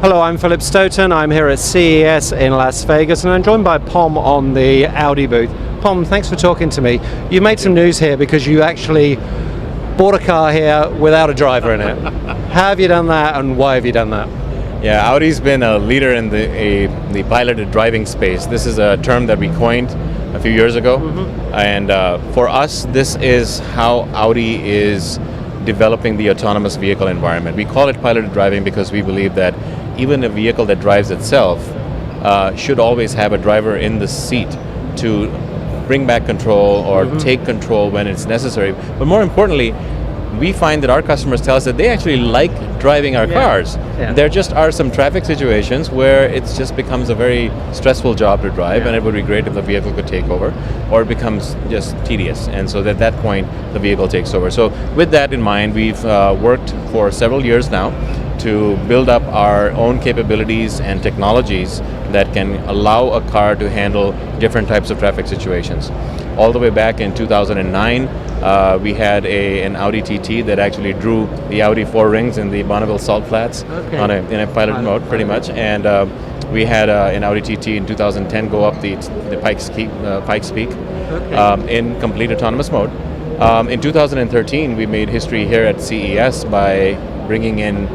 Hello, I'm Philip Stoten. I'm here at CES in Las Vegas, and I'm joined by Pom on the Audi booth. Pom, thanks for talking to me. You made some news here because you actually bought a car here without a driver in it. How have you done that, and why have you done that? Yeah, Audi's been a leader in the piloted driving space. This is a term that we coined a few years ago, and for us, this is how Audi is developing the autonomous vehicle environment. We call it piloted driving because we believe that even a vehicle that drives itself should always have a driver in the seat to bring back control or take control when it's necessary. But more importantly, we find that our customers tell us that they actually like driving our cars. There just are some traffic situations where it just becomes a very stressful job to drive, and it would be great if the vehicle could take over, or it becomes just tedious, and so at that point the vehicle takes over. So with that in mind, we've worked for several years now to build up our own capabilities and technologies that can allow a car to handle different types of traffic situations. All the way back in 2009, we had an Audi TT that actually drew the Audi 4 rings in the Bonneville Salt Flats in a pilot mode, pretty much. And we had an Audi TT in 2010 go up the Pikes Peak in complete autonomous mode. In 2013, we made history here at CES by bringing in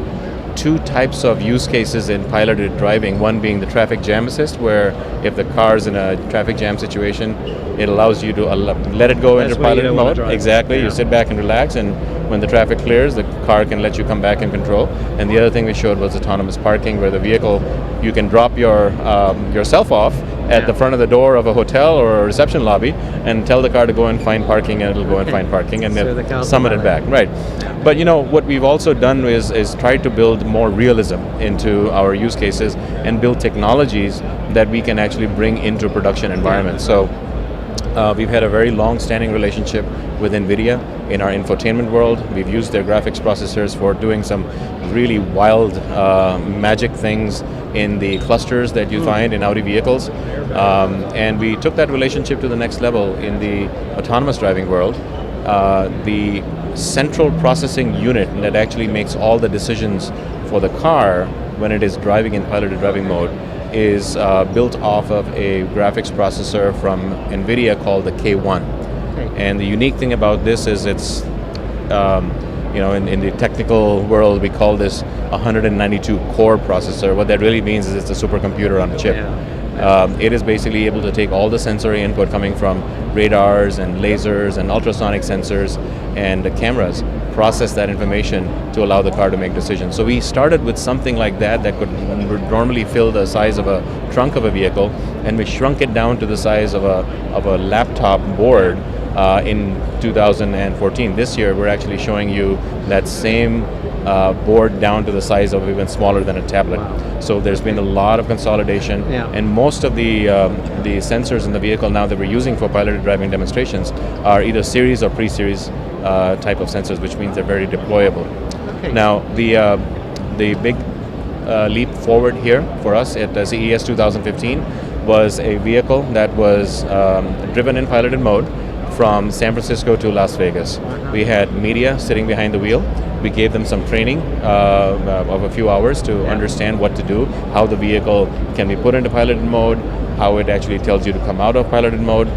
two types of use cases in piloted driving, one being the traffic jam assist, where if the car's in a traffic jam situation, it allows you to let it go into piloted mode. Exactly, you sit back and relax, and when the traffic clears, the car can let you come back in control. And the other thing we showed was autonomous parking, where the vehicle, you can drop yourself off at the front of the door of a hotel or a reception lobby and tell the car to go and find parking, and it'll go and find parking, and then summon it back. Right. But you know, what we've also done is try to build more realism into our use cases and build technologies that we can actually bring into production environments. So we've had a very long-standing relationship with NVIDIA in our infotainment world. We've used their graphics processors for doing some really wild magic things in the clusters that you find in Audi vehicles. And we took that relationship to the next level in the autonomous driving world. The central processing unit that actually makes all the decisions for the car when it is driving in piloted driving mode is built off of a graphics processor from NVIDIA called the K1. And the unique thing about this is it's, in the technical world, we call this 192 core processor. What that really means is it's a supercomputer on a chip. It is basically able to take all the sensory input coming from radars and lasers and ultrasonic sensors and the cameras, process that information to allow the car to make decisions. So we started with something like that could normally fill the size of a trunk of a vehicle, and we shrunk it down to the size of a laptop board in 2014. This year we're actually showing you that same board down to the size of even smaller than a tablet. So there's been a lot of consolidation, and most of the sensors in the vehicle now that we're using for piloted driving demonstrations are either series or pre-series type of sensors, which means they're very deployable. Now the big leap forward here for us at CES 2015 was a vehicle that was driven in piloted mode from San Francisco to Las Vegas. We had media sitting behind the wheel. We gave them some training of a few hours to understand what to do, how the vehicle can be put into piloted mode, how it actually tells you to come out of piloted mode,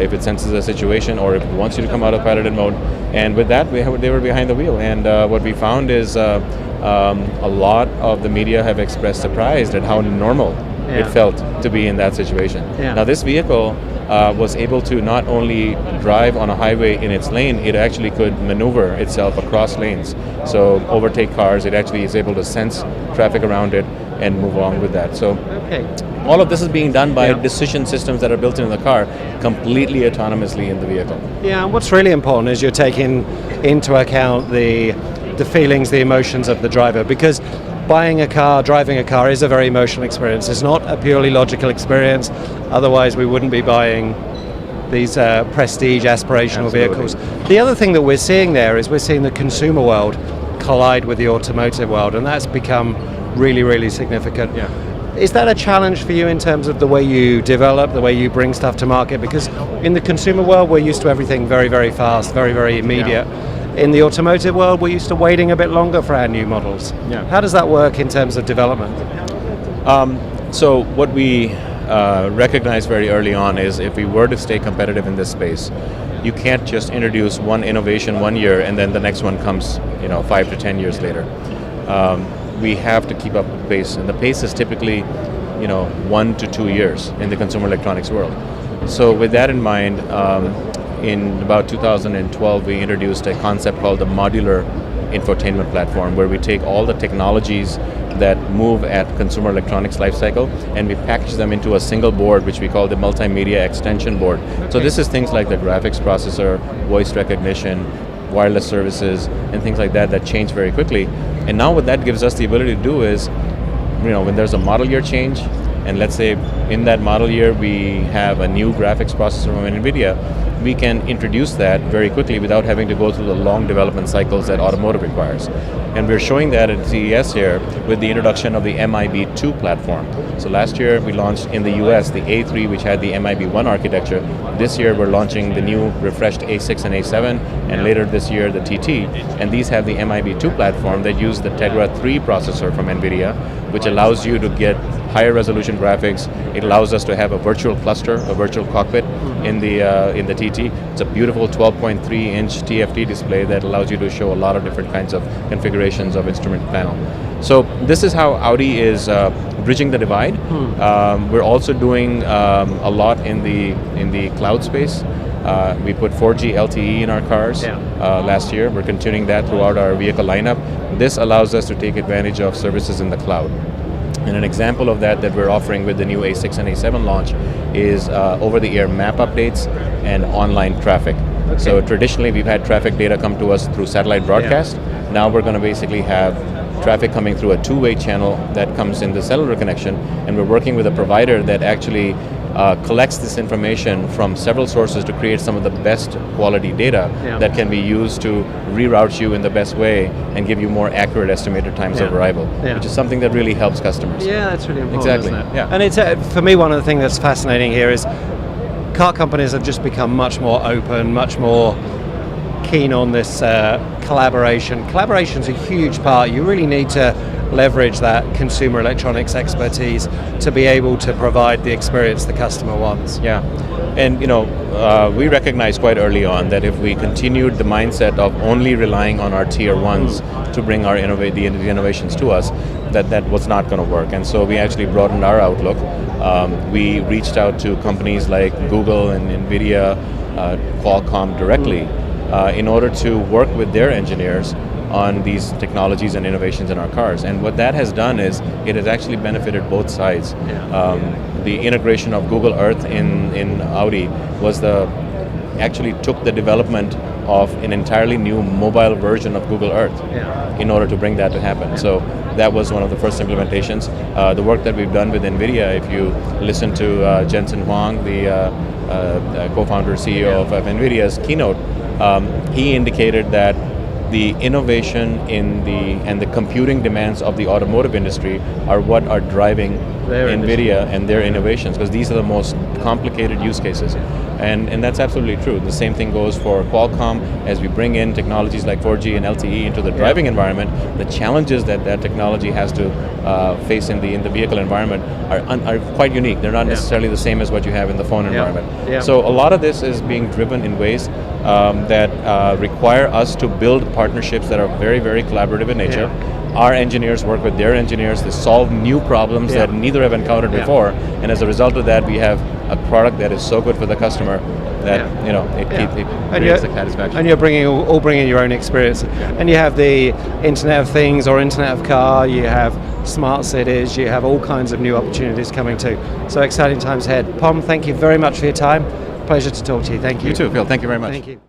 if it senses a situation, or if it wants you to come out of piloted mode. And with that, they were behind the wheel. And what we found is a lot of the media have expressed surprise at how normal it felt to be in that situation. Now this vehicle was able to not only drive on a highway in its lane, it actually could maneuver itself across lanes. So overtake cars, it actually is able to sense traffic around it and move along with that. So all of this is being done by decision systems that are built into the car completely autonomously in the vehicle. Yeah, and what's really important is you're taking into account the feelings, the emotions of the driver, because buying a car, driving a car is a very emotional experience. It's not a purely logical experience. Otherwise, we wouldn't be buying these prestige, aspirational vehicles. The other thing that we're seeing there is we're seeing the consumer world collide with the automotive world, and that's become really, really significant. Is that a challenge for you in terms of the way you develop, the way you bring stuff to market? Because in the consumer world, we're used to everything very, very fast, very, very immediate. in the automotive world, we're used to waiting a bit longer for our new models. Yeah. How does that work in terms of development? So what we recognize very early on is if we were to stay competitive in this space, you can't just introduce one innovation one year and then the next one comes 5 to 10 years later. We have to keep up with the pace, and the pace is typically 1 to 2 years in the consumer electronics world. So with that in mind, in about 2012 we introduced a concept called the modular infotainment platform, where we take all the technologies that move at consumer electronics lifecycle and we package them into a single board, which we call the multimedia extension board. Okay. So this is things like the graphics processor, voice recognition, wireless services, and things like that change very quickly. And now what that gives us the ability to do is, when there's a model year change, and let's say in that model year we have a new graphics processor from NVIDIA, we can introduce that very quickly without having to go through the long development cycles that automotive requires. And we're showing that at CES here with the introduction of the MIB2 platform. So last year we launched in the US the A3, which had the MIB1 architecture. This year we're launching the new refreshed A6 and A7, and later this year the TT. And these have the MIB2 platform that use the Tegra 3 processor from NVIDIA, which allows you to get higher resolution graphics. It allows us to have a virtual cluster, a virtual cockpit in the TT. It's a beautiful 12.3-inch TFT display that allows you to show a lot of different kinds of configurations of instrument panel. So this is how Audi is bridging the divide. We're also doing a lot in the cloud space. We put 4G LTE in our cars last year. We're continuing that throughout our vehicle lineup. This allows us to take advantage of services in the cloud. And an example of that we're offering with the new A6 and A7 launch is over-the-air map updates and online traffic. Okay. So traditionally we've had traffic data come to us through satellite broadcast. Now we're going to basically have traffic coming through a two-way channel that comes in the cellular connection, and we're working with a provider that actually collects this information from several sources to create some of the best quality data that can be used to reroute you in the best way and give you more accurate estimated times of arrival, which is something that really helps customers. Yeah, that's really important, exactly. Isn't it? Yeah. And it's for me, one of the things that's fascinating here is car companies have just become much more open, much more keen on this collaboration. Collaboration's a huge part. You really need to leverage that consumer electronics expertise to be able to provide the experience the customer wants. Yeah, and we recognized quite early on that if we continued the mindset of only relying on our tier ones to bring our the innovations to us, that was not going to work. And so we actually broadened our outlook. We reached out to companies like Google and NVIDIA, Qualcomm directly in order to work with their engineers on these technologies and innovations in our cars. And what that has done is it has actually benefited both sides. The integration of Google Earth in Audi actually took the development of an entirely new mobile version of Google Earth in order to bring that to happen. So that was one of the first implementations. The work that we've done with NVIDIA, if you listen to Jensen Huang, the co-founder CEO of NVIDIA's keynote, he indicated that the innovation and the computing demands of the automotive industry are what are driving NVIDIA and their innovations, because these are the most complicated use cases. And that's absolutely true. The same thing goes for Qualcomm. As we bring in technologies like 4G and LTE into the driving environment, the challenges that technology has to face in the vehicle environment are quite unique. They're not necessarily the same as what you have in the phone environment. So a lot of this is being driven in ways that require us to build partnerships that are very, very collaborative in nature. Our engineers work with their engineers to solve new problems that neither have encountered before, and as a result of that, we have a product that is so good for the customer that it creates the satisfaction. And you're bringing your own experience, and you have the Internet of Things or Internet of Car. You have smart cities. You have all kinds of new opportunities coming too. So exciting times ahead. Pom, thank you very much for your time. Pleasure to talk to you. Thank you. You too, Phil. Thank you very much. Thank you.